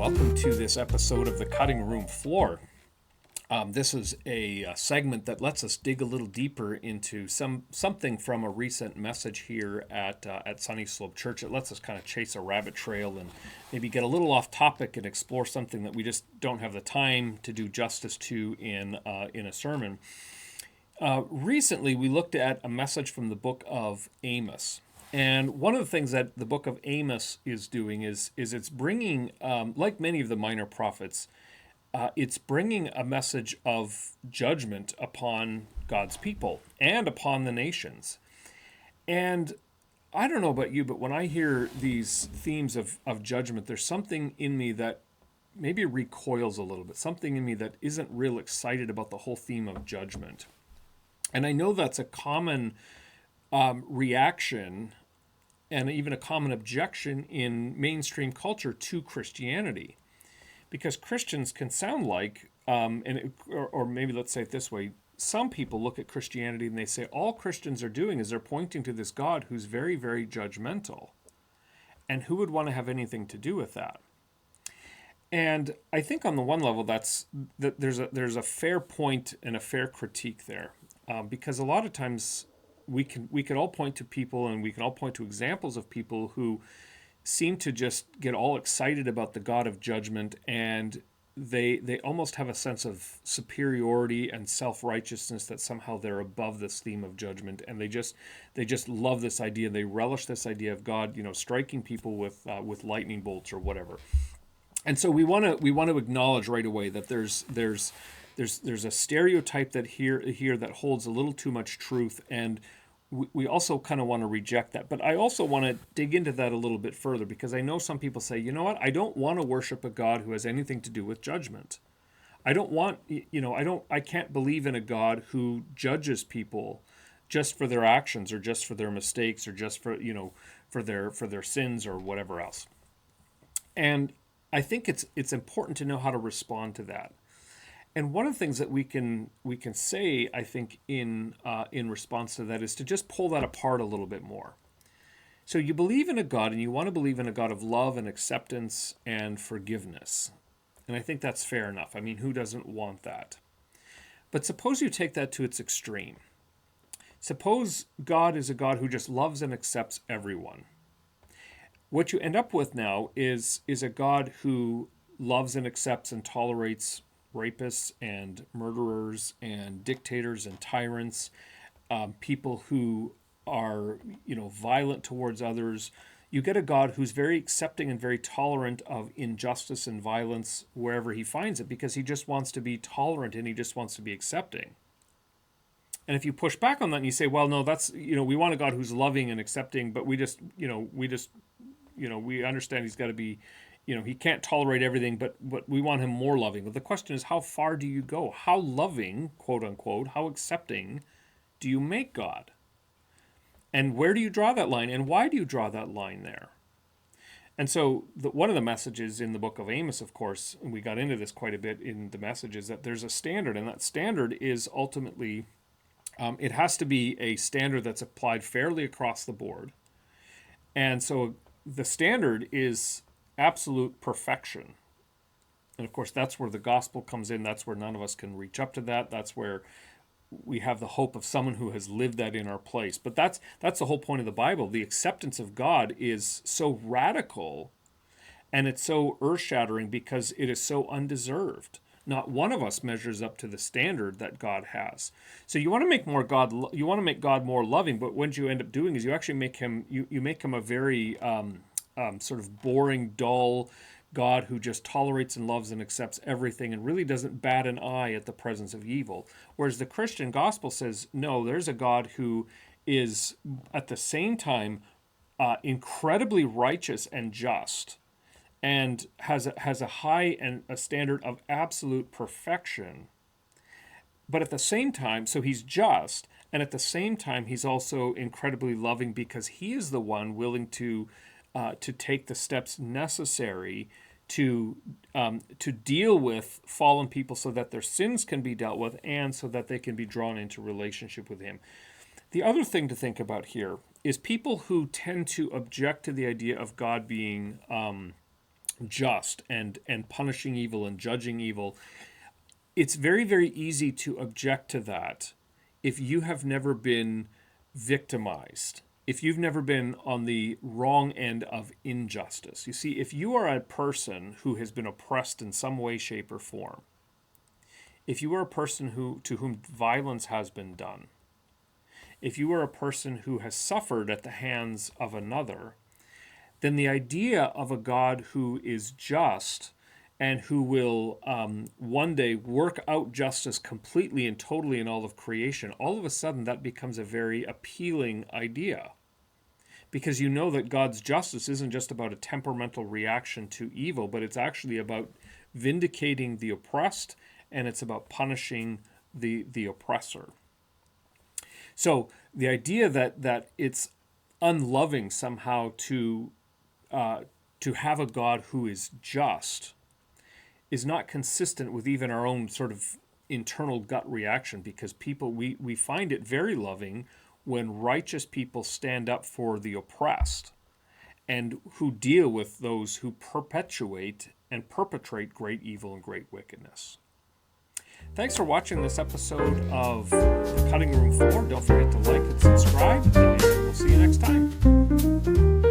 welcome to this episode of the Cutting Room Floor. This is a segment that lets us dig a little deeper into something from a recent message here at Sunny Slope Church. It lets us kind of chase a rabbit trail and maybe get a little off topic and explore something that we just don't have the time to do justice to in a sermon. Recently, we looked at a message from the book of Amos. And one of the things that the book of Amos is doing is it's bringing, like many of the minor prophets, it's bringing a message of judgment upon God's people and upon the nations. And I don't know about you, but when I hear these themes of judgment, there's something in me that maybe recoils a little bit, something in me that isn't real excited about the whole theme of judgment. And I know that's a common reaction and even a common objection in mainstream culture to Christianity. Because Christians can sound like, or maybe let's say it this way, some people look at Christianity and they say all Christians are doing is they're pointing to this God who's very, very judgmental. And who would want to have anything to do with that? And I think on the one level there's a fair point and a fair critique there. Because a lot of times we could all point to people and we can all point to examples of people who seem to just get all excited about the God of judgment, and they almost have a sense of superiority and self-righteousness that somehow they're above this theme of judgment, and they just love this idea. They relish this idea of God, striking people with lightning bolts or whatever. And so we want to acknowledge right away that there's a stereotype that here that holds a little too much truth, and we also kind of want to reject that. But I also want to dig into that a little bit further, because I know some people say, you know what, I don't want to worship a God who has anything to do with judgment. I can't believe in a God who judges people just for their actions or just for their mistakes or just for their sins or whatever else. And I think it's important to know how to respond to that. And one of the things that we can say, I think, in response to that is to just pull that apart a little bit more. So you believe in a God, and you want to believe in a God of love and acceptance and forgiveness. And I think that's fair enough. I mean, who doesn't want that? But suppose you take that to its extreme. Suppose God is a God who just loves and accepts everyone. What you end up with now is a God who loves and accepts and tolerates rapists and murderers and dictators and tyrants, people who are, violent towards others. You get a God who's very accepting and very tolerant of injustice and violence wherever he finds it, because he just wants to be tolerant and he just wants to be accepting. And if you push back on that and you say, well, no, that's, we want a God who's loving and accepting, but we understand he's got to be, he can't tolerate everything, but we want him more loving. But the question is, how far do you go? How loving, quote unquote, how accepting do you make God? And where do you draw that line? And why do you draw that line there? And so one of the messages in the book of Amos, of course, and we got into this quite a bit in the message, is that there's a standard, and that standard is ultimately, it has to be a standard that's applied fairly across the board. And so the standard is absolute perfection. And of course, that's where the gospel comes in. That's where none of us can reach up to that. That's where we have the hope of someone who has lived that in our place. But that's the whole point of the Bible. The acceptance of God is so radical and it's so earth-shattering because it is so undeserved. Not one of us measures up to the standard that God has. So you want to make God more loving, but what you end up doing is you actually make him a very sort of boring, dull God who just tolerates and loves and accepts everything and really doesn't bat an eye at the presence of evil. Whereas the Christian gospel says, no, there's a God who is at the same time incredibly righteous and just, and has a high and a standard of absolute perfection. But at the same time, so he's just, and at the same time, he's also incredibly loving, because he is the one willing to take the steps necessary to deal with fallen people so that their sins can be dealt with and so that they can be drawn into relationship with him. The other thing to think about here is people who tend to object to the idea of God being just and punishing evil and judging evil, it's very, very easy to object to that if you have never been victimized, if you've never been on the wrong end of injustice. You see, if you are a person who has been oppressed in some way, shape, or form, if you are a person to whom violence has been done, if you are a person who has suffered at the hands of another, then the idea of a God who is just and who will one day work out justice completely and totally in all of creation, all of a sudden that becomes a very appealing idea. Because you know that God's justice isn't just about a temperamental reaction to evil, but it's actually about vindicating the oppressed, and it's about punishing the oppressor. So the idea that it's unloving somehow to have a God who is just is not consistent with even our own sort of internal gut reaction, because we find it very loving when righteous people stand up for the oppressed and who deal with those who perpetuate and perpetrate great evil and great wickedness. Thanks for watching this episode of The Cutting Room Floor. Don't forget to like and subscribe, and we'll see you next time.